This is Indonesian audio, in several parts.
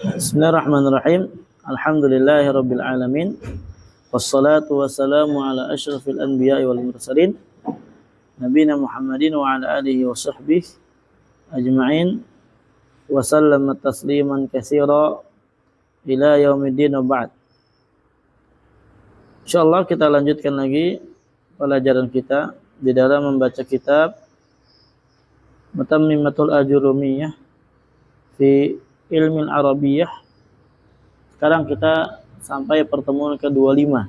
Bismillahirrahmanirrahim. Alhamdulillahirabbil alamin. Wassalatu wassalamu ala asyrafil anbiya'i wal mursalin nabiyina Muhammadin wa ala alihi wa sahbihi ajma'in wa sallama tasliman katsira ila yaumiddin wa ba'd. Insyaallah kita lanjutkan lagi pelajaran kita di dalam membaca kitab Mutammimatul Ajurumiyah fi Ilmil Arabiyyah. Sekarang kita sampai pertemuan ke-25.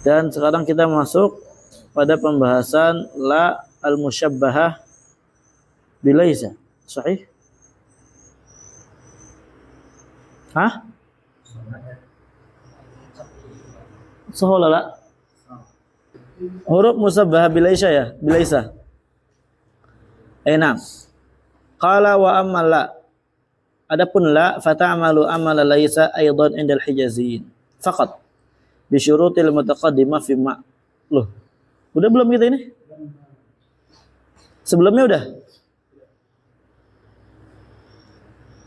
Dan sekarang kita masuk pada pembahasan la al-musyabbahah bilaisa. Sahih? Hah? Sahih la? Huruf musyabbahah bilaisa ya? Bilaisa. Enam. Qala wa ammal la. Adapun la fata'amalu amala laisa aidan indal hijaziyin faqat bi syurutil mutaqaddimah fi ma. Loh. Udah belum kita ini? Sebelumnya udah?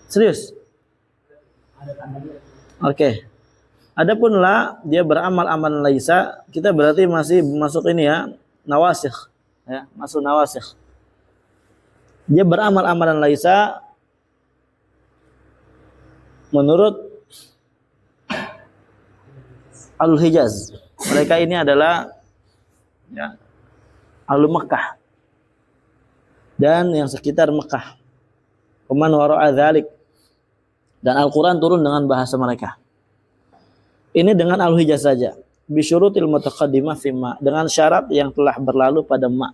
Serius? Oke. Adapun la dia beramal amalan laisa, kita berarti masih masuk ini ya, nawasikh ya, masuk nawasikh. Dia beramal amalan laisa menurut Al-Hijaz. Mereka ini adalah ya, Ahlu Mekah dan yang sekitar Mekah. Waman wara'a dzalik. Dan Al-Quran turun dengan bahasa mereka. Ini dengan Al-Hijaz saja. Bisyurutil mutaqaddimah fi ma, dengan syarat yang telah berlalu pada ma.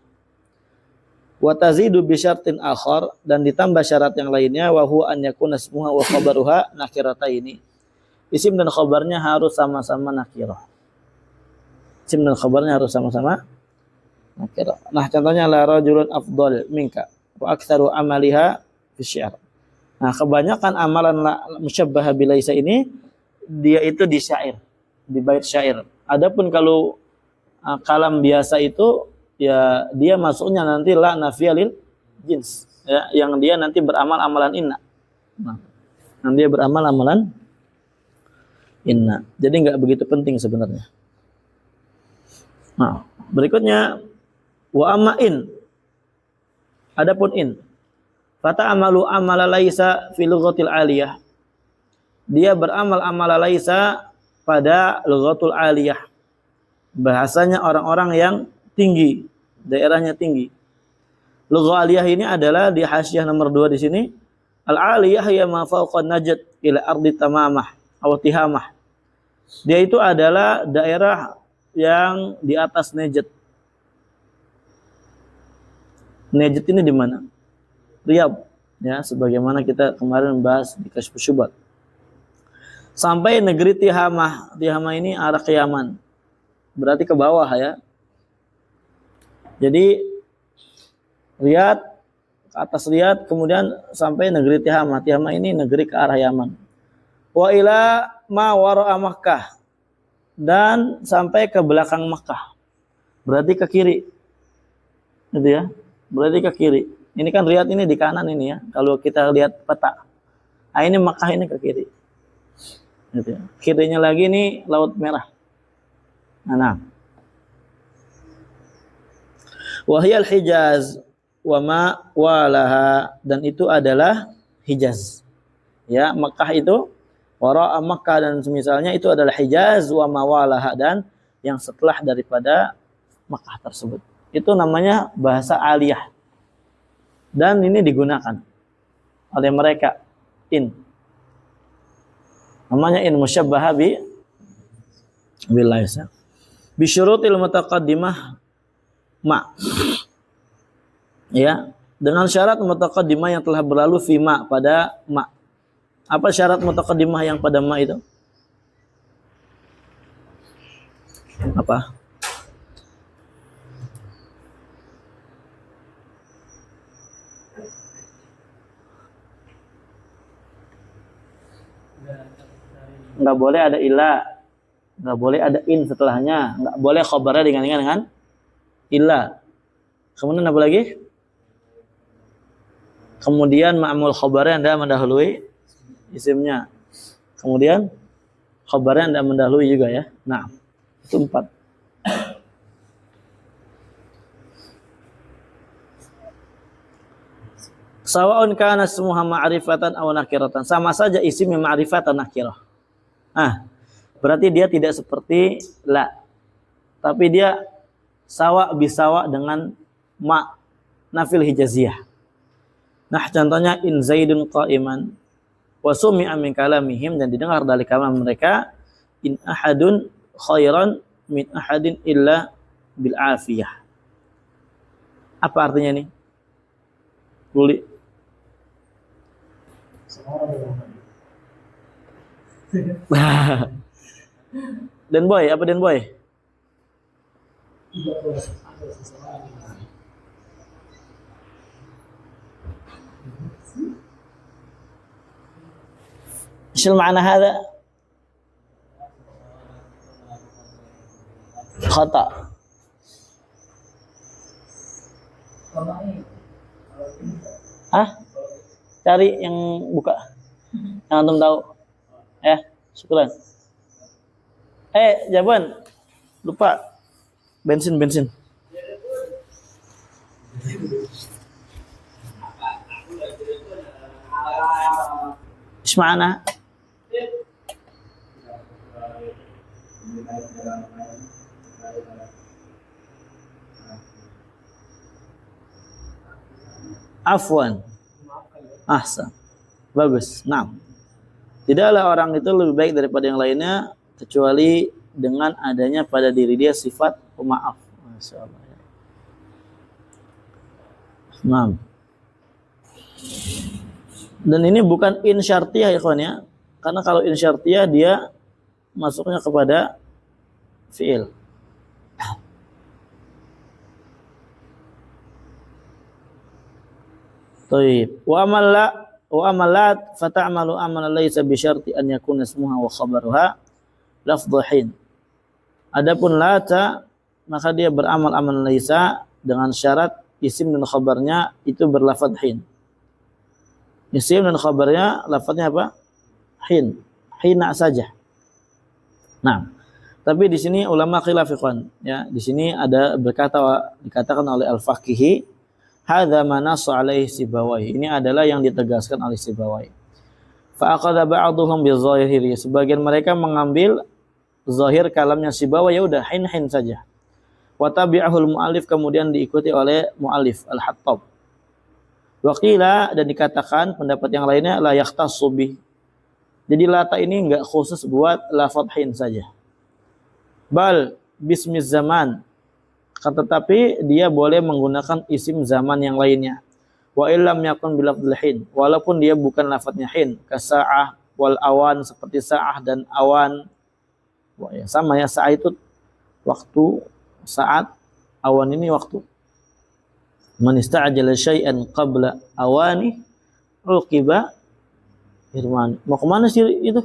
Wa tazidu bi syartin akhar, dan ditambah syarat yang lainnya, wa huwa an yakuna ismuha wa khabaruha nakirataini. Isim dan khabarnya harus sama-sama nakirah. Isim dan khabarnya harus sama-sama nakirah. Nah, contohnya la rajulun afdal minka wa aktsaru amaliha fi syi'r. Nah, kebanyakan amalan la musyabbahah bilaisa ini dia itu di syair, di bait syair. Adapun kalau kalam biasa itu ya dia masuknya nanti la nafiyalil jins ya, yang dia nanti beramal amalan inna. Nah, yang dia beramal amalan inna. Jadi enggak begitu penting sebenarnya. Nah, berikutnya wa amma in. Adapun in fata amalu amala laisa fi lughatil aliyah. Dia beramal amala laisa pada lughatul aliyah. Bahasanya orang-orang yang tinggi, daerahnya tinggi. Lughah aliyah ini adalah di hasyiah nomor 2 di sini. Al-aliyah ya ma fawqa najd ila ardi tamamah atau tihamah. Dia itu adalah daerah yang di atas Najd. Najd ini di mana? Riyadh. Ya, sebagaimana kita kemarin bahas di Kasyfus Syubhat. Sampai negeri Tihamah. Tihamah ini arah ke Yaman. Berarti ke bawah ya. Jadi Riyadh, ke atas Riyadh, kemudian sampai negeri Tihamah. Tihamah ini negeri ke arah Yaman. Wa ila ma wara'a Makkah, dan sampai ke belakang Makkah. Berarti ke kiri. Gitu ya. Berarti ke kiri. Ini kan Riyadh ini di kanan ini ya. Kalau kita lihat peta. Nah, ini Makkah ini ke kiri. Gitu ya. Kirinya lagi ini Laut Merah. Nah. Wahyal Hijaz wa ma walaha, dan itu adalah Hijaz. Ya, Makkah itu wara'a Makkah dan semisalnya itu adalah Hijaz wa ma walaha, dan yang setelah daripada Makkah tersebut. Itu namanya bahasa aliyah. Dan ini digunakan oleh mereka in. Namanya in musyabbaha bilaisa. Bi syurutil mutaqaddimah ma. Ya, dengan syarat mutaqaddimah yang telah berlalu fi ma, pada ma. Apa syarat mutaqaddimah yang pada ma itu? Apa? Enggak boleh ada ila, enggak boleh ada in setelahnya, enggak boleh khabarnya dengan illa. Kemudian apa lagi? Kemudian ma'mul khabarnya Anda mendahului isimnya. Kemudian khabarnya tidak mendahului juga ya. Nah, itu 4. Sawa'un kana ismuha ma'rifatan aw nakiratan. Sama saja isimnya ma'rifatan nakirah. Berarti dia tidak seperti la. Tapi dia sawa bisawa dengan ma nafil hijaziyah. Nah, contohnya in zaidun qa'iman wa sumi'a min kalamihim, dan didengar dari kalam mereka in ahadun khairan min ahadin illa bil afiyah. Apa artinya nih? Luli. Dan boy, apa dan boy? شو معنى هذا؟ خطأ. Cari yang buka. Yang antum tahu. Ya, syukran. Jawaban. Lupa. Bensin. Isma'ana. Afwan. Ahsan. Bagus. Nah, tidaklah orang itu lebih baik daripada yang lainnya kecuali dengan adanya pada diri dia sifat pemaaf. Masyaallah. Nah. Dan ini bukan in syartiyah ya kawan ya. Karena kalau in syartiyah dia masuknya kepada fi'il. Baik. Wa amalat fata'malu amalan laysa bi syarti an yakuna ismuha wa khabaruha lafdhu hin. Adapun lata maka dia beramal amalan laysa dengan syarat isim dan khabarnya itu berlafaz hin. Isim dan khabarnya lafaznya apa? Hin. Hina saja. Nah, tapi di sini ulama khilafiqan ya. Di sini ada dikatakan oleh Al-Faqihi hadza ma nassa alaihi Sibawayh. Ini adalah yang ditegaskan oleh Sibawayh. Fa aqadha ba'dhum bi zahiri. Sebagian mereka mengambil zahir kalamnya Sibawayh, ya udah hin saja. Wa tabi'ahul mu'allif, kemudian diikuti oleh mu'allif Al-Hattab. Wa qila, dan dikatakan pendapat yang lainnya la yahtassu bih. Jadi lata ini enggak khusus buat lafadz hin saja. Bal bismiz zaman. Tetapi dia boleh menggunakan isim zaman yang lainnya. Wa illam yakun bilafdzil hin, walaupun dia bukan lafadznya hin, kasa'ah wal awan, seperti sa'ah dan awan. Wah, ya, sama ya, sa'ah itu waktu, saat, awan ini waktu. Man ista'jala syai'an qabla awani uqiba irman. Mau kemana sih itu?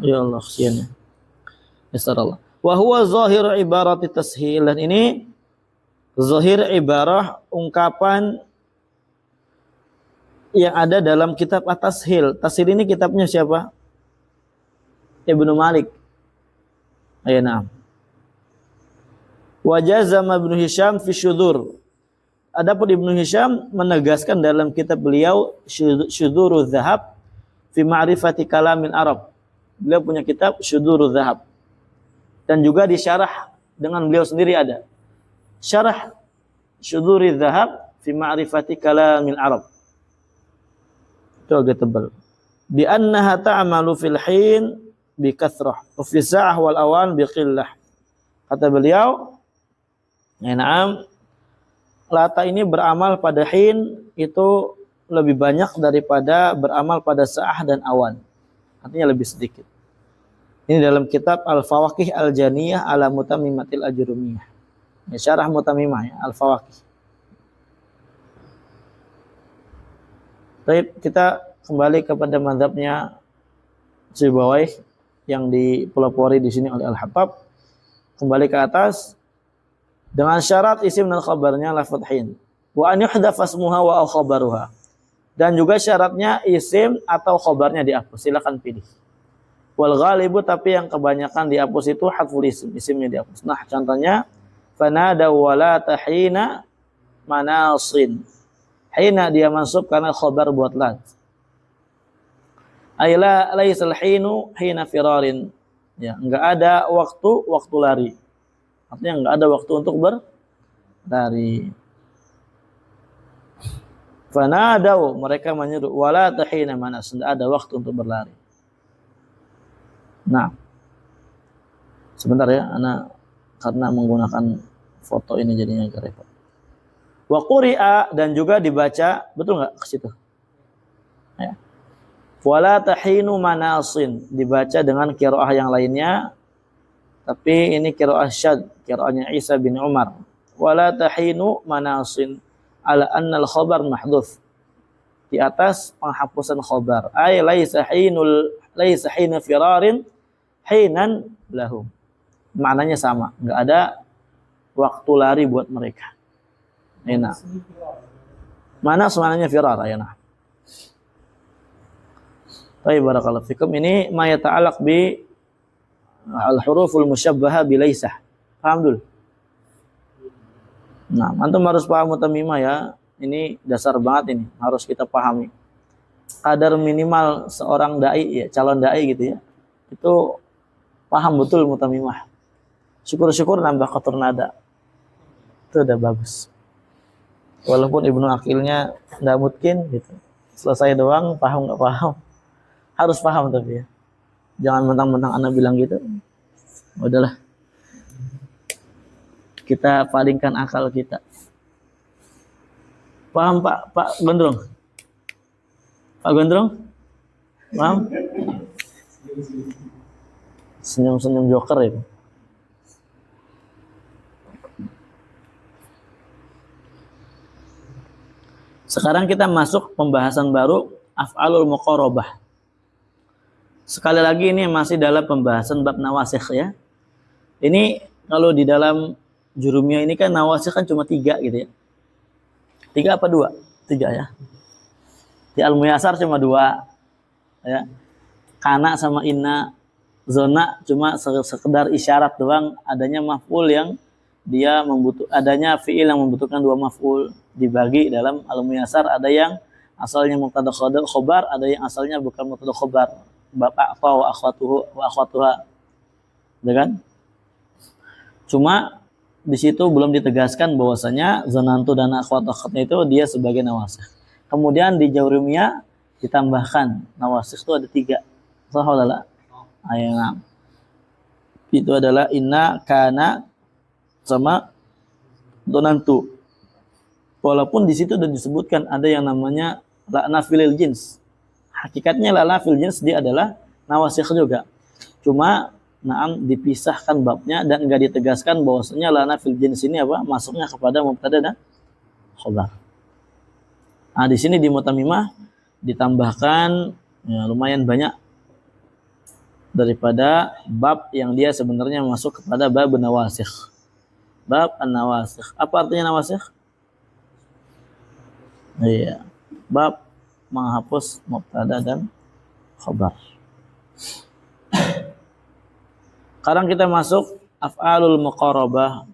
Ya Allah, kesian. Yasarallah. Wa huwa zahir ibarati tashil, dan ini zahir ibarah ungkapan yang ada dalam kitab At-Tashil. Tashil ini kitabnya siapa? Ibnu Malik. Ayo na'am. Wa jazama Ibnu Hisham fi syudzur. Adapun Ibnu Hisham menegaskan dalam kitab beliau Syudzuruz Zahab fi ma'rifati kalamil Arab. Beliau punya kitab Syudzuruz Zahab. Dan juga disyarah dengan beliau sendiri ada. Syarah Syudzuruz Zahab fi ma'rifati kalamil Arab. Itu agak tebal. Bi annaha ta'malu fil hin bi kathrah wa fi sa'ah wal awan bi qillah. Kata beliau, ya na'am, lata ini beramal pada hin itu lebih banyak daripada beramal pada sa'ah dan awan. Artinya lebih sedikit. Ini dalam kitab Al-Fawaqih Al-Janiyah ala Mutammimatil Ajrumiyah. Ya, syarah Mutammimah ya, Al-Fawaqih. Baik, kita kembali kepada mazhabnya Sibawayh yang dipelopori di sini oleh Al-Hattab. Kembali ke atas dengan syarat isim dan khabarnya lafadz hin. Wa an yuhdhafa ismuha wa khabaruha. Dan juga syaratnya isim atau khabarnya dihapus. Silakan pilih. Wal ghalibu, tapi yang kebanyakan dihapus itu haful isim, isimnya dihapus. Nah, contohnya fanada wala tahina manasin. Hina dia mansub karena khabar buat lat. Aila laisal hinu hina firarin. Ya, enggak ada waktu lari. Artinya enggak ada waktu untuk berlari. Fanadau, mereka menyeru, wala tahina manas, tidak ada waktu untuk berlari. Nah, sebentar ya, anak karena menggunakan foto ini jadinya agak repot. Wa quri'a, dan juga dibaca, betul nggak ke situ? Ya. Wala tahinu manasin, dibaca dengan qiraah yang lainnya, tapi ini qiraah syad, qiraahnya Isa bin Umar. Wala tahinu manasin. Ala annal khabar mahdhuf, di atas penghapusan khabar, ay laisa hina firarin hinan lahum, maknanya sama, enggak ada waktu lari buat mereka. Enak. Mana sebenarnya firar ya nah. Baik, barakallahu fikum. Ini ma yata'allaq bi al-huruful musyabbaha bi laisa. Paham dulu? Nah, antum harus paham mutamimah ya. Ini dasar banget ini, harus kita pahami. Kadar minimal seorang dai ya, calon dai gitu ya. Itu paham betul mutamimah. Syukur-syukur nambah kotor nada. Itu udah bagus. Walaupun Ibnu Aqilnya enggak mungkin gitu. Selesai doang, paham enggak paham. Harus paham tapi ya. Jangan mentang-mentang anak bilang gitu. Udahlah. Kita palingkan akal kita. Paham Pak Gondrong? Pak Gondrong? Paham? Senyum-senyum joker itu. Sekarang kita masuk pembahasan baru, af'alul muqarabah. Sekali lagi ini masih dalam pembahasan bab nawasikh ya. Ini kalau di dalam Jurumiyah ini kan nawasikh kan cuma 3 gitu ya. 3 apa 2? 3 ya. Di Al-Muyassar cuma 2 ya. Kana sama inna, zona cuma sekedar isyarat doang adanya maf'ul yang dia adanya fi'il yang membutuhkan 2 maf'ul. Dibagi dalam Al-Muyassar, ada yang asalnya mubtada khobar, ada yang asalnya bukan mubtada khobar. Bapak wa akhwatuhu wa akhwatuha. Ya kan? Cuma di situ belum ditegaskan bahwasanya zonantu dan akhwat-akhwatnya itu dia sebagai nawasikh. Kemudian di Jurumiyah ditambahkan nawasikh itu ada 3. Sahalah. Ayat. Itu adalah inna, kana sama zonantu. Walaupun di situ sudah disebutkan ada yang namanya la'na filil jins. Hakikatnya la'na fil jins dia adalah nawasikh juga. Cuma dipisahkan babnya dan enggak ditegaskan bahwasanya lana fil jins ini apa masuknya kepada mubtada dan khabar. Nah, di sini di mutamimah ditambahkan ya, lumayan banyak daripada bab yang dia sebenarnya masuk kepada bab nawasikh. Bab an-nawasikh. Apa artinya nawasikh? Iya, bab menghapus mubtada dan khabar. Sekarang kita masuk af'alul muqarabah.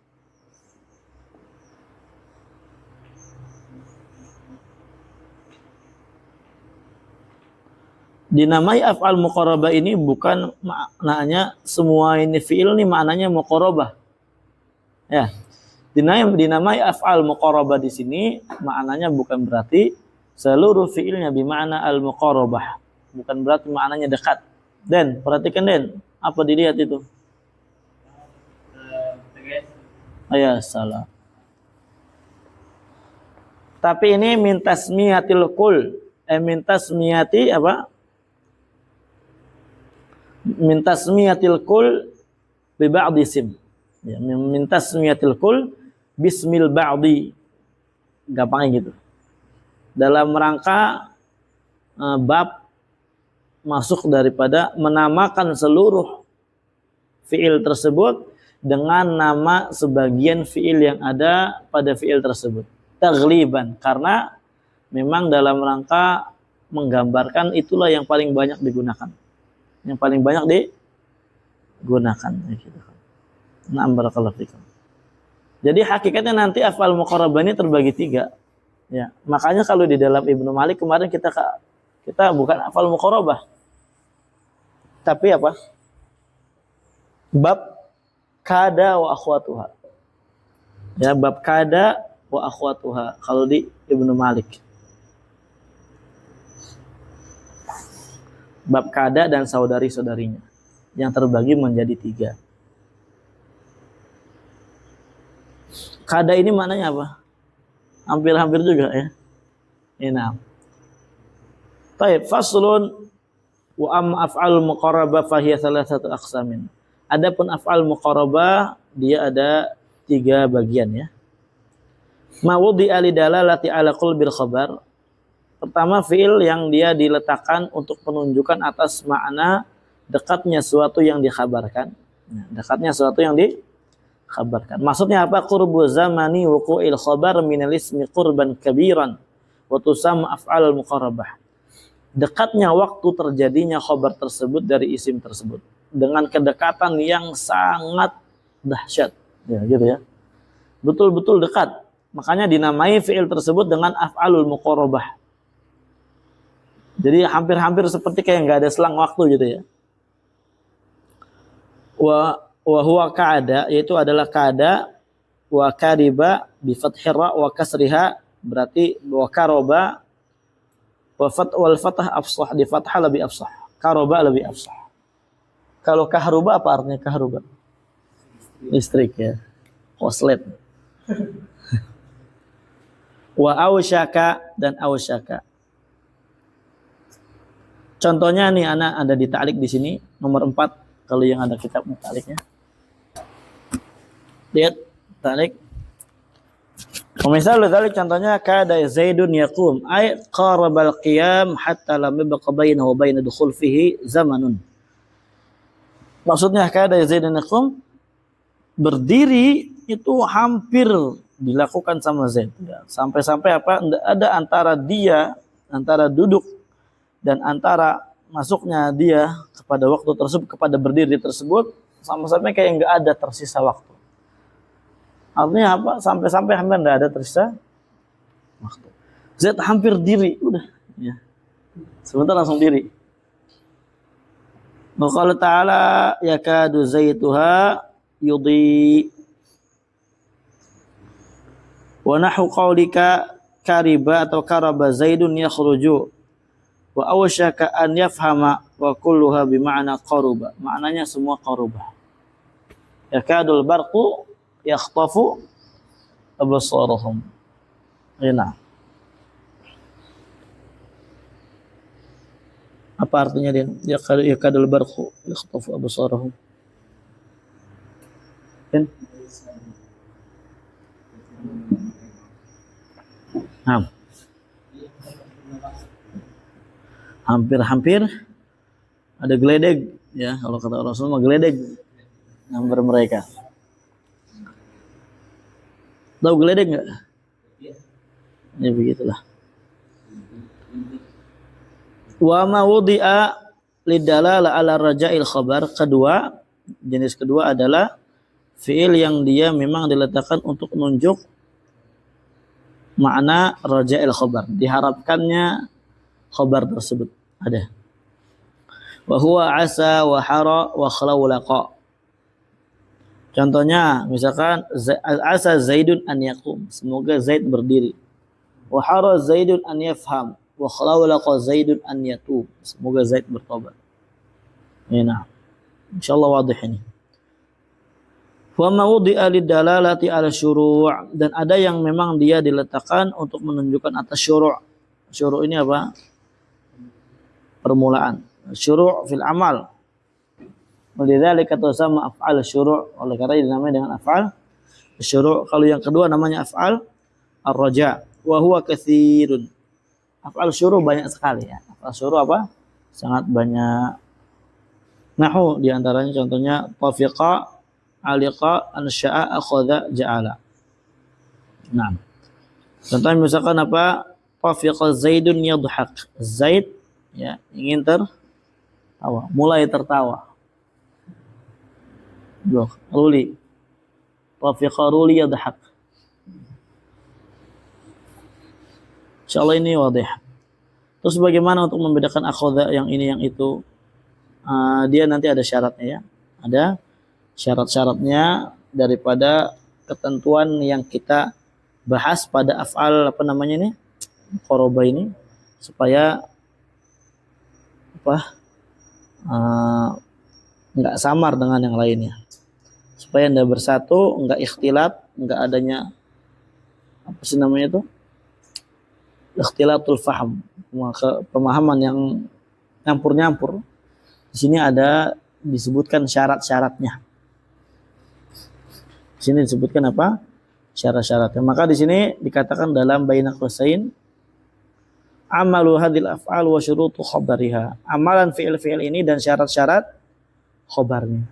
Dinamai af'al muqarabah ini bukan maknanya semua ini fi'il nih maknanya muqarabah. Ya. Dinamai af'al muqarabah di sini maknanya bukan berarti seluruh fi'ilnya bermakna al-muqarabah. Bukan berarti maknanya dekat. Den, perhatikan Den, apa dilihat itu? Ayah salah. Tapi ini mintasmiyatil kul. Mintasmiyati apa? Mintasmiyatil kul bi ba'di isim. Ya, mintasmiyatil kul bismil ba'di. Gampangnya gitu. Dalam rangka bab masuk daripada menamakan seluruh fi'il tersebut dengan nama sebagian fi'il yang ada pada fi'il tersebut. taghliban, karena memang dalam rangka menggambarkan itulah yang paling banyak digunakan. Yang paling banyak digunakan gitu. Na'am barakallahu fikum. Jadi hakikatnya nanti af'al muqarrabah ini terbagi 3. Ya, makanya kalau di dalam Ibnu Malik kemarin kita bukan af'al muqarrabah. Tapi apa? Bab kada wa akhwatuha. Ya, bab kada wa akhwatuha kalau di Ibnu Malik. Bab kada dan saudari-saudarinya yang terbagi menjadi 3. Kada ini maknanya apa? Hampir-hampir juga ya. Nah. Baik, faslun wa amma af'al muqarrabah fahiya thalathatu aqsamin. Adapun af'al muqarrabah dia ada 3 bagian ya. Ma wudi'a lidalalati ala qalbil khabar. Pertama, fi'il yang dia diletakkan untuk penunjukan atas makna dekatnya sesuatu yang dikhabarkan. Dekatnya sesuatu yang dikhabarkan. Maksudnya apa? Qurbu zamani wuqu'il khabar minal ismi qurban kabiran wa tusamma af'al muqarrabah. Dekatnya waktu terjadinya khabar tersebut dari isim tersebut dengan kedekatan yang sangat dahsyat. Ya, gitu ya. Betul-betul dekat. Makanya dinamai fi'il tersebut dengan af'alul muqarrabah. Jadi hampir-hampir seperti kayak nggak ada selang waktu gitu ya. Wa huwa ka'ada, yaitu adalah ka'ada, wa kariba bi fathir ra wa kasriha, berarti wa karoba wal fathah afsah, di fathah lebih afsah. Karoba lebih afsah. Kalau kahruba apa artinya kahruba? Listrik ya. Koslet. Wa ausyaka dan ausyaka. Contohnya nih anak ada di ta'liq di sini nomor 4 kalau yang ada kitab ta'liqnya. Lihat ta'liq. Misal dzalik contohnya kada Zaidun yaqum ay qarabal qiyam hatta lam yabqa bainahu wa bain dukhul fihi zamanun. Maksudnya kada Zaidun yaqum berdiri itu hampir dilakukan sama Zaid ya. Sampai-sampai apa? Ada antara duduk dan antara masuknya dia kepada waktu tersebut, kepada berdiri tersebut, sampai-sampai kayak nggak ada tersisa waktu. Artinya apa? Sampai-sampai hampir nggak ada tersisa waktu. Zaid hampir diri, udah. Ya. Sebentar langsung diri. Qala ta'ala yakadu zaituha yudhi wa nahu qaulika kariba atau karaba zaidun yakhruju wa awsyaka an yafhama wa kulluha bima'na qaruba. Maknanya semua qaruba. Yakadul barqu yakhtafu absarahum. Nah. Apa artinya dia? Yakadul barqu yakhtafu absarahum. Hampir-hampir ada geledeg ya, kalau kata Rasulullah geledeg gambar mereka. Tahu geledeg nggak? Ya begitulah. Wa ma wudi'a lidalala ala raja'il khabar. Jenis kedua adalah fi'il yang dia memang diletakkan untuk menunjuk makna raja'il khabar, diharapkannya khabar tersebut ada. Wa huwa asa wa hara wa khlawlaqa. Contohnya misalkan asa Zaidun an yaqum, semoga Zaid berdiri. Wa hara Zaidun an yafham wa khlawlaqa Zaidun an yatub, semoga Zaid bertobat. Nah, insyaallah wadih ini. Wa ma wudi'a lidalalati ala syuru', dan ada yang memang dia diletakkan untuk menunjukkan atas syuru'. Syuru' ini apa? Permulaan. Syuru' fil amal. Lidzalika tusamma af'al syuru', oleh karena dinamai dengan af'al syuru'. Kalau yang kedua namanya af'al ar-raja' wa huwa katsirun. Af'al syuru' banyak sekali ya. Af'al syuru' apa? Sangat banyak. Nahu di antaranya contohnya tafiqa, aliqa, ansya'a, akhadha, ja'ala. Nah. Contohnya misalkan apa? Tafiqa Zaidun yadhak. Zaid ya ingin tertawa, mulai tertawa. Loh, Ruli. Tafiqa Ruli yadhak. Insyaallah ini wadih. Terus bagaimana untuk membedakan akhadha yang ini yang itu? Dia nanti ada syaratnya ya. Ada syarat-syaratnya daripada ketentuan yang kita bahas pada af'al apa namanya ini? Qoroba ini supaya apa? Enggak samar dengan yang lainnya. Supaya Anda bersatu, enggak ikhtilat, enggak adanya apa sih namanya itu? Ikhtilatul faham, pemahaman yang nyampur-nyampur. Di sini ada disebutkan syarat-syaratnya. Di sini disebutkan apa? Syarat-syaratnya. Maka di sini dikatakan dalam baina qausain amalu hadhil af'al wa syurutu khabariha. Amalan fi'il-fi'il ini dan syarat-syarat khabarnya.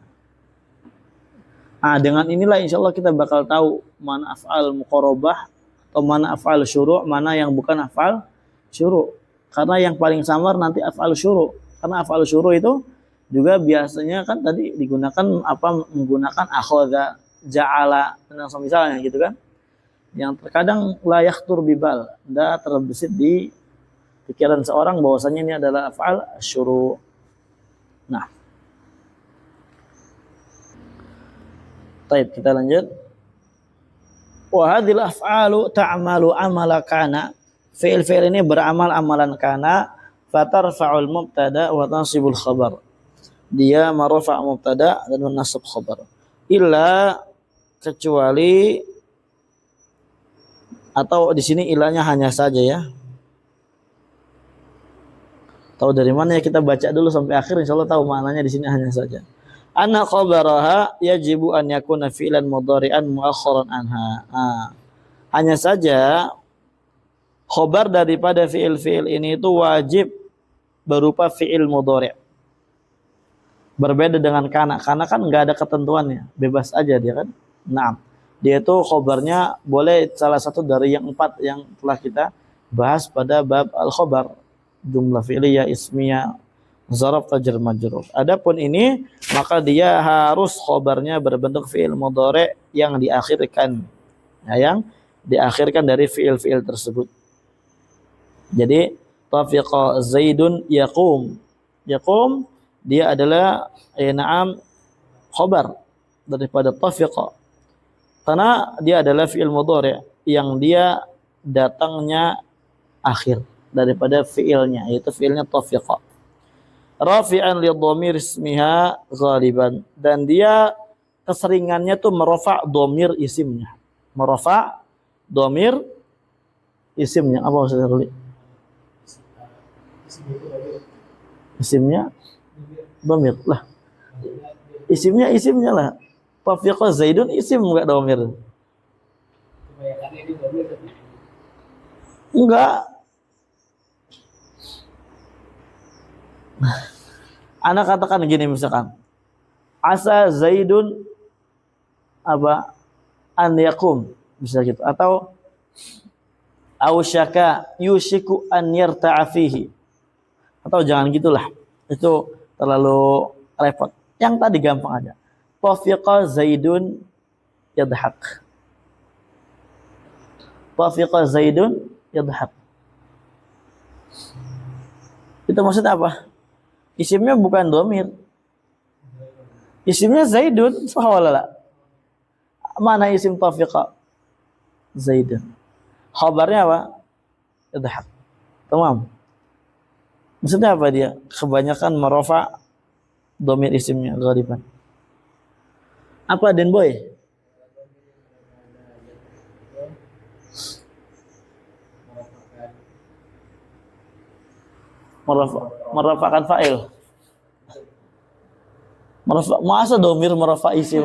Dengan inilah insyaallah kita bakal tahu mana af'al muqarabah atau mana af'al syuru', mana yang bukan af'al syuru'. Karena yang paling samar nanti af'al syuru'. Karena af'al syuru' itu juga biasanya kan tadi digunakan apa, menggunakan akhadha, ja'ala dan misalnya gitu kan. Yang terkadang la yakhtur bibal, tidak terbesit di pikiran seorang bahwasanya ini adalah af'al syuru'. Nah. Baik, kita lanjut. Wa hadhil af'alu ta'malu amala kana. Fi'il-fi'il ini beramal amalan kana, fatarfa'ul mubtada wa tansibul khabar. Dia marfa' mubtada dan menasab khabar. Illa, kecuali, atau di sini ilahnya hanya saja ya. Tahu dari mana ya, kita baca dulu sampai akhir insyaallah tahu maknanya di sini hanya saja. Anna khabaraha yajibu an yakuna fi'lan mudhari'an muakharan anha. Hanya saja khabar daripada fi'il-fi'il ini itu wajib berupa fi'il mudhari'. Berbeda dengan kana. Kana kan enggak ada ketentuannya, bebas aja dia kan. Nah, dia itu khabarnya boleh salah satu dari yang 4 yang telah kita bahas pada bab al-khabar. Jumlah fi'liyah, ismiyah, zaraf, jar, majrur. Adapun ini maka dia harus khabarnya berbentuk fi'il mudhari' yang diakhirkan. Ya, yang diakhirkan dari fi'il-fi'il tersebut. Jadi tafiqa Zaidun yaqum. Yaqum dia adalah na'am khabar daripada tafiqa. Karena dia adalah fi'il mudhari' yang dia datangnya akhir daripada fi'ilnya, yaitu fi'ilnya tafiqa. Rafi'an li dhamir ismiha ghaliban, dan dia keseringannya tuh merafa' dhamir isimnya. Merafa' dhamir isimnya. Apa maksudnya? Isimnya dhamir lah. Isimnya lah. Tafiqa Zaidun isim enggak dhamir? Enggak. Anak katakan gini misalkan, asa Zaidun apa an yakum, bisa gitu, atau ausyaka yushiku an yarta'a fihi, atau jangan gitulah, itu terlalu repot. Yang tadi gampang aja, tafiqa Zaidun yadhak. Tafiqa Zaidun yadhak, itu maksudnya apa? Isimnya bukan dhamir. Isimnya Zaidun, sahawalala. Mana isim tafiqa? Zaidun. Khabarnya apa? Idhak. Tamam. Maksudnya apa dia? Kebanyakan merafa' dhamir isimnya ghaliban. Apa Den Boy? Merafakan fa'il. Masa domir merafa isim?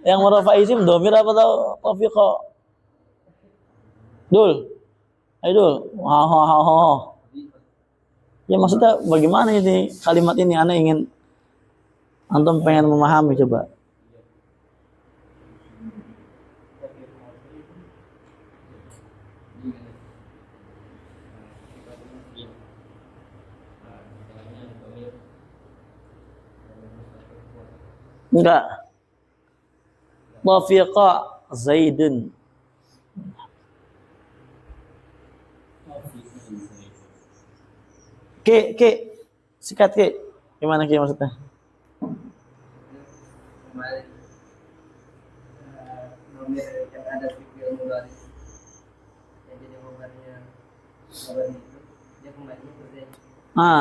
Yang merafa isim domir apa tahu? Tafiqa. Dul. Ayo Dul. Ya maksudnya bagaimana ini kalimat ini? Ana ingin antum pengen memahami coba. Enggak. Tafiqa Zaidun. Ke, sikat ke. Gimana ke maksudnya?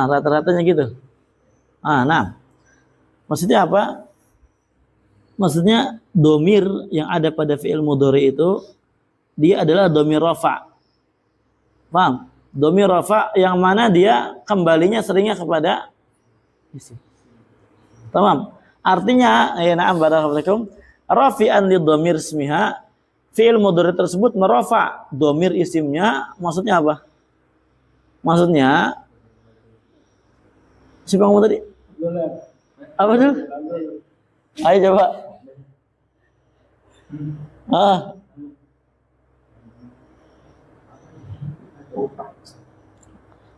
Rata-ratanya gitu. Nah. Maksudnya apa? Maksudnya domir yang ada pada fi'il mudhari itu dia adalah domir rafa. Paham? Domir rafa yang mana dia kembalinya seringnya kepada isim. Tamam. Artinya, ya na'am barakallahu rafi'an li domir ismiha, fi'il mudhari tersebut merafa domir isimnya. Maksudnya apa? Maksudnya siapa ngomong tadi? Apa tuh? Ayo coba.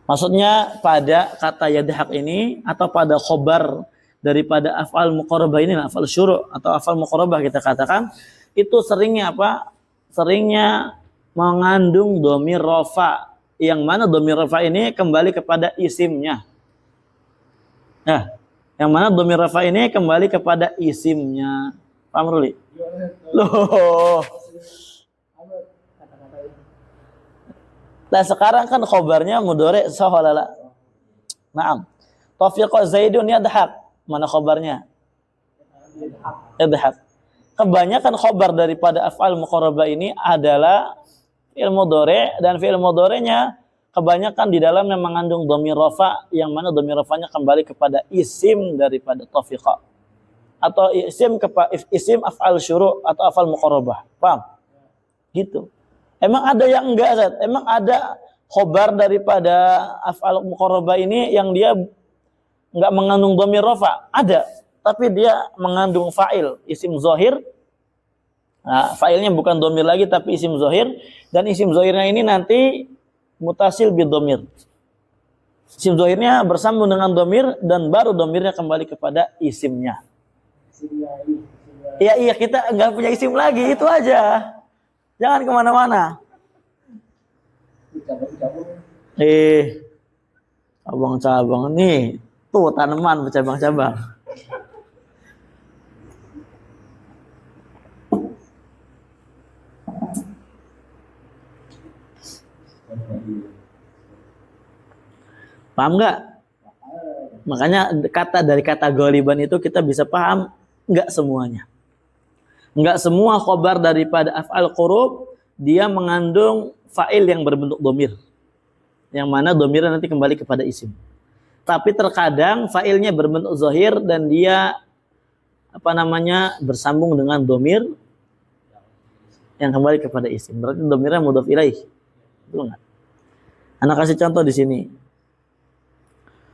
Maksudnya pada kata yadhak ini atau pada khobar daripada af'al muqarrabah ini, af'al syuru' atau af'al muqarrabah kita katakan itu seringnya apa? Seringnya mengandung dhamir rafa, yang mana dhamir rafa ini kembali kepada isimnya. Nah, yang mana dhamir rafa ini kembali kepada isimnya. Paham Ruli? Loh. Nah sekarang kan khobarnya mudhari sah wala la? Naam. Tafiqa Zaidun yadhak. Mana khobarnya? Yadhak. Kebanyakan khobar daripada af'al muqarrabah ini adalah fi'il mudhari, dan fi'il mudhari'nya kebanyakan di dalamnya mengandung dhamir rafa, yang mana dhamir rafanya kembali kepada isim daripada tafiqa atau isim af'al syuru' atau af'al muqarrabah. Paham? Gitu. Emang ada yang enggak, Zat? Emang ada khobar daripada af'al muqarrabah ini yang dia enggak mengandung dhamir rafa? Ada, tapi dia mengandung fa'il, isim zahir. Nah, fa'ilnya bukan dhamir lagi tapi isim zahir, dan isim zahirnya ini nanti mutasil bidhamir. Isim zahirnya bersambung dengan dhamir dan baru dhamirnya kembali kepada isimnya. Iya, kita enggak punya isim lagi, itu aja. Jangan kemana-mana. Cabang-cabang nih, tuh tanaman bercabang-cabang. Paham nggak? Makanya dari kata goliban itu kita bisa paham nggak semuanya. Enggak semua khobar daripada af'al qurub dia mengandung fa'il yang berbentuk dhamir, yang mana dhamirnya nanti kembali kepada isim. Tapi terkadang fa'ilnya berbentuk zahir dan dia bersambung dengan dhamir yang kembali kepada isim. Berarti dhamirnya mudhaf ilaih. Betul enggak? Anak kasih contoh di sini.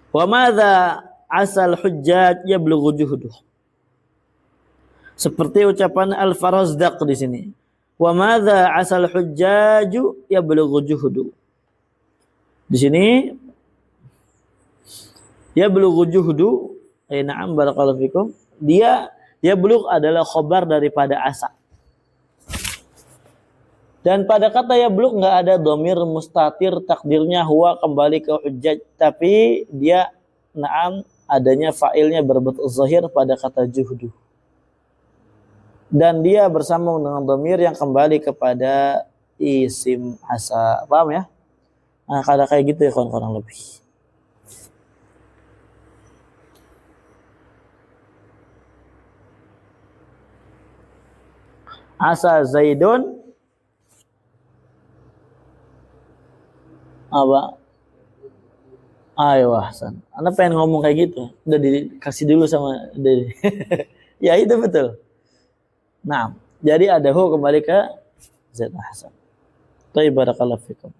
Wa madza asal hujjaj yablughu juhduh. Seperti ucapan Al-Farazdaq di sini. Wa madza asal hujjaju yablughu juhdu. Di sini yablughu juhdu, na'am barakallahu fikum. Dia yablugh adalah khabar daripada asa. Dan pada kata yablugh enggak ada dhamir mustatir takdirnya huwa kembali ke hujjaj, tapi dia na'am adanya fa'ilnya berbentuk zahir pada kata juhdu. Dan dia bersambung dengan dhamir yang kembali kepada isim asa. Paham ya? Nah, kayak gitu ya kurang lebih. Asa Zaidun apa? Ayo Hasan. Anda pengen ngomong kayak gitu. Udah dikasih dulu sama Dede. Ya itu betul. Nah, jadi ada hu kembali ke Zaid Hasan. Baik, barakallahu fikum.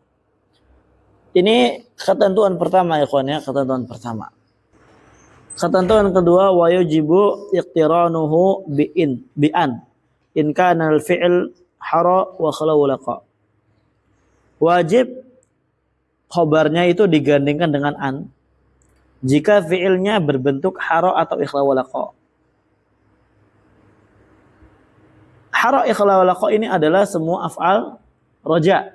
Ini ketentuan pertama ya kawan ya, ketentuan pertama. Ketentuan kedua, wa yujibu iqtiranuhu bi'an in kana al-fi'l hara wa khalawlaqa. Wajib khobarnya itu digandingkan dengan an jika fiilnya berbentuk haro atau ikhla walaqa. Haro ikhla walaqa ini adalah semua af'al roja.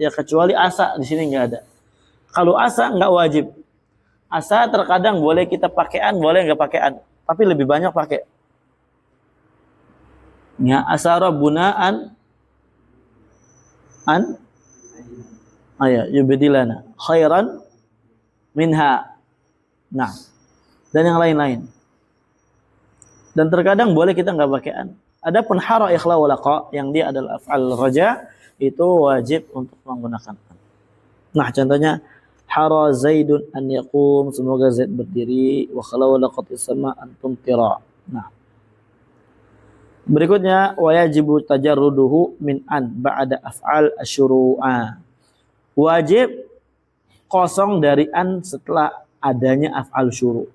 Ya kecuali asa di sini nggak ada. Kalau asa nggak wajib. Asa terkadang boleh kita pakaian, boleh nggak pakaian. Tapi lebih banyak pakai. Ya, asa rabbuna an yubdilana khairan minha. Nah, dan yang lain-lain. Dan terkadang boleh kita nggak pakaian. Adapun hara ikhla walaqa yang dia adalah af'al raja itu wajib untuk menggunakan. Nah, contohnya hara zaidun an yaqum, semoga Zaid berdiri, wa khala walaqat sama antum tira. Nah, berikutnya wajibu tajarruduhu min an ba'da af'al asyuru'a. Wajib kosong dari an setelah adanya af'al syuru'.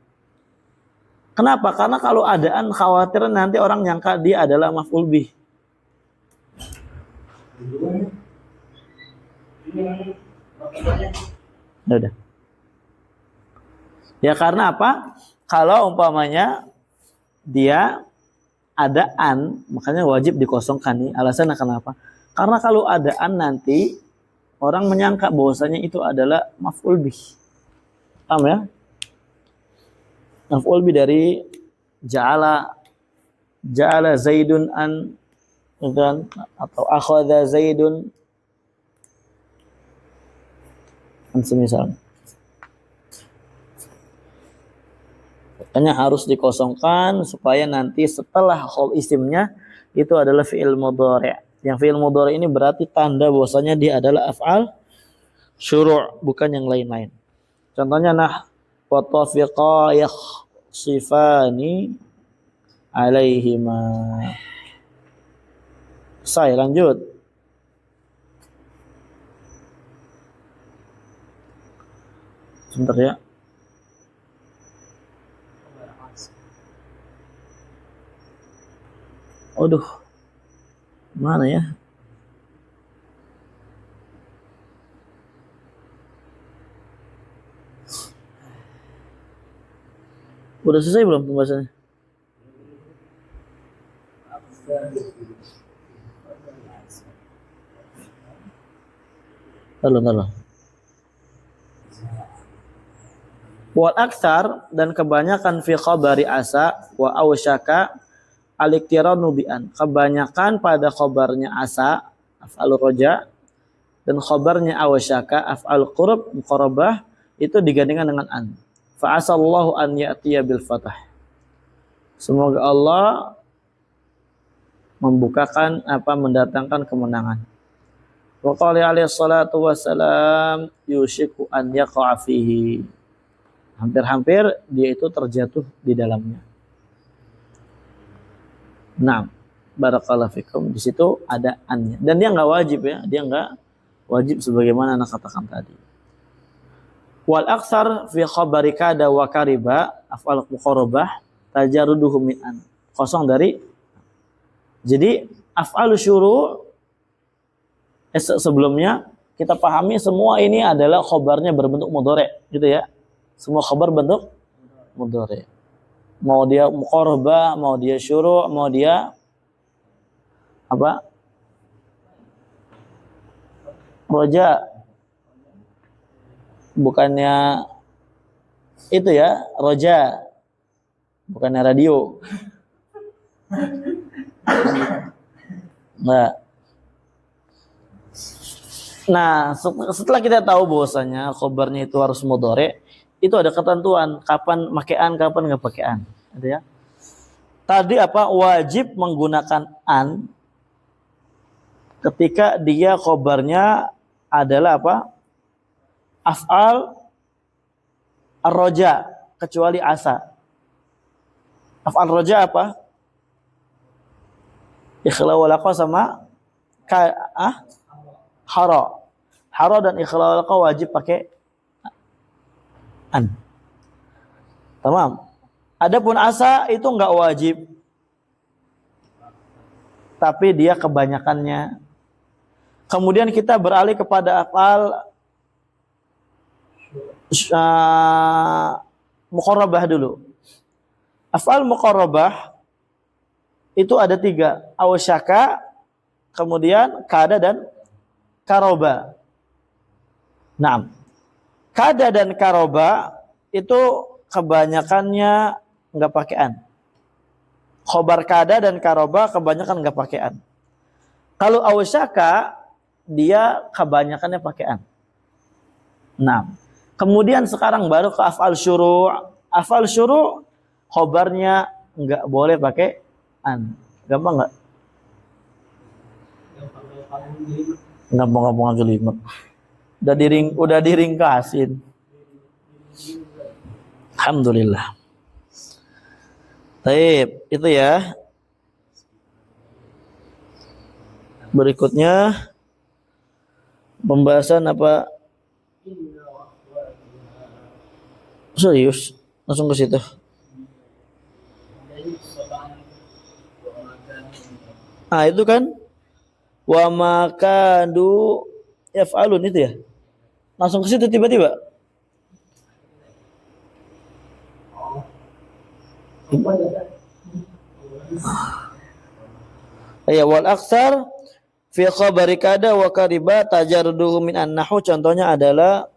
Kenapa? Karena kalau ada an khawatir nanti orang nyangka dia adalah maf'ul bih. Udah. Ya karena apa? Kalau umpamanya dia ada an, makanya wajib dikosongkan nih. Alasannya kenapa? Karena kalau ada an nanti orang menyangka bahwasanya itu adalah maf'ul bih. Paham ya? Maf'ul bih dari ja'ala Zaidun an dan atau akhadha Zaidun an semisal. Makanya harus dikosongkan supaya nanti setelah isimnya itu adalah fi'il mudhari'. Yang fi'il mudhari' ini berarti tanda bahwasanya dia adalah af'al syuru', bukan yang lain-lain. Contohnya nah wa tafiqa yakhsifani alaihima. Saya lanjut. Sebentar ya. Aduh, mana ya? Udah selesai belum pembahasannya? Lalu. Wal aktsar dan kebanyakan fi khabari asa wa awsyaka al-iqtiranu bi an. Kebanyakan pada khabarnya asa af'al roja dan khabarnya awsyaka af'al qurb muqarabah itu digandingkan dengan an. Fa asallahu an ya'tiya bil fathah. Semoga Allah membukakan mendatangkan kemenangan. Wa qala alaihi salatu wassalam yushiku an yaqa'a fihi. Hampir-hampir dia itu terjatuh di dalamnya. Nah, barakallahu fikum, di situ ada an-nya. Dan dia enggak wajib ya, dia enggak wajib sebagaimana anak katakan tadi. Wal aktsar fi khabari kada wa kariba af'al muqarabah tajarruduhu min an. Kosong dari. Jadi af'al syuru' sebelumnya kita pahami semua ini adalah khabarnya berbentuk mudhari', gitu ya. Semua khabar bentuk mudhari'. Mau dia muqarabah, mau dia syuru', mau dia apa? Roja. Bukannya itu ya, roja. Bukannya radio. Nah, setelah kita tahu bahwasanya khabarnya itu harus mudhari', itu ada ketentuan kapan makaian, kapan nggak pakaian, gitu ya. Tadi wajib menggunakan an ketika dia khabarnya adalah af'al ar-raja kecuali asa. Af'al raja ikhla walaqa sama hara dan ikhla walaqa wajib pakai an. Tamam. Adapun asa itu enggak wajib. Tapi dia kebanyakannya. Kemudian kita beralih kepada afal muqarrabah dulu. Afal muqarrabah itu ada 3, awsyaka, kemudian kada dan karoba. Nah, kada dan karoba itu kebanyakannya nggak pakai an. Khobar kada dan karoba kebanyakan nggak pakai an. Kalau awsyaka dia kebanyakannya pakai an. Nah, kemudian sekarang baru ke af'al syuru'. Af'al syuru' khobarnya nggak boleh pakai an. Gampang nggak? Gampang-gampang jelimet. Udah diringkasin. Alhamdulillah. Baik, itu ya. Berikutnya pembahasan apa? Serius? Langsung ke situ. Ah, itu kan wa makadu yaf'alun itu ya. Langsung ke situ tiba-tiba. Ya wal aksar fi khabari kada wa kariba tajarruduhu min an-nahwu, contohnya adalah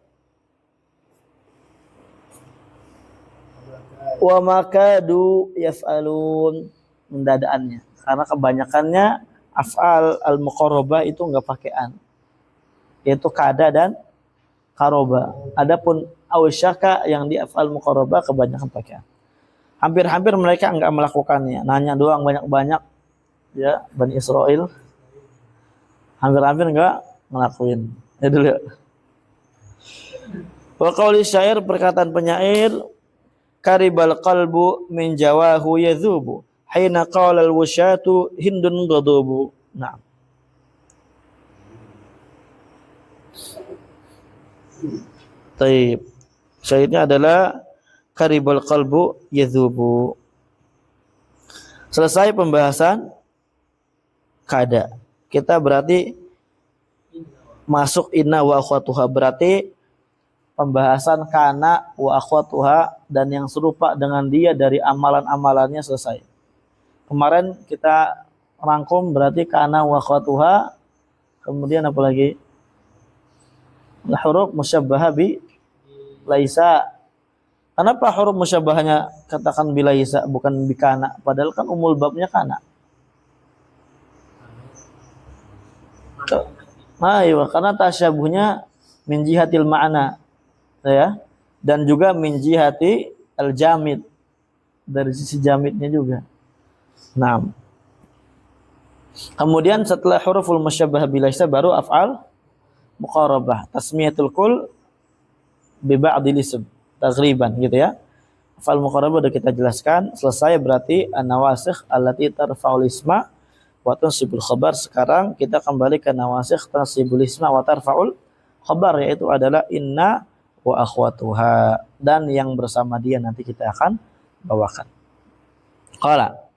wa makadu yaf'alun, mendadaannya. Karena kebanyakannya af'al al-muqarrabah itu enggak pakai an. Yaitu kada dan karoba. Adapun awsyaka yang di af'al muqarrabah kebanyakan pakai an. Hampir-hampir mereka enggak melakukannya. Nanya doang banyak-banyak ya, Bani Israel. Hampir-hampir enggak ngelakuin. Ya dulu ya. Wa qauli syair, perkataan penyair, karibal qalbu min jawahu yadhubu hina qala al-wusyatu hindun ghadabu. Nah. Taib. Syairnya adalah karibal qalbu yadhubu. Selesai pembahasan kada. Kita berarti masuk inna wa akhwatuha, berarti pembahasan kana wa akhwatuha dan yang serupa dengan dia dari amalan-amalannya selesai. Kemarin kita rangkum berarti kana wa akhwatuha, kemudian apa lagi? Huruf musyabbaha bi laisa. Kenapa huruf musyabbahanya katakan bi laisa bukan bi kana? Padahal kan umul babnya kana. Ayo, karena tasyabuhnya min jihatil ma'na, ya, dan juga min jihati al-jamid, dari sisi jamidnya juga. Nah, kemudian setelah huruful musyabbah bilaisa baru af'al muqarrabah, tasmiyatul kul bi ba'dil ism taghriban, gitu ya. Af'al muqarrabah sudah kita jelaskan. Selesai berarti an-nawasikh allati tarfa'ul isma wa tansibul khabar. Sekarang kita kembali ke nawasikh tansibul isma wa tarfa'ul khabar, yaitu adalah inna wa akhwatuha, dan yang bersama dia nanti kita akan bawakan. Qala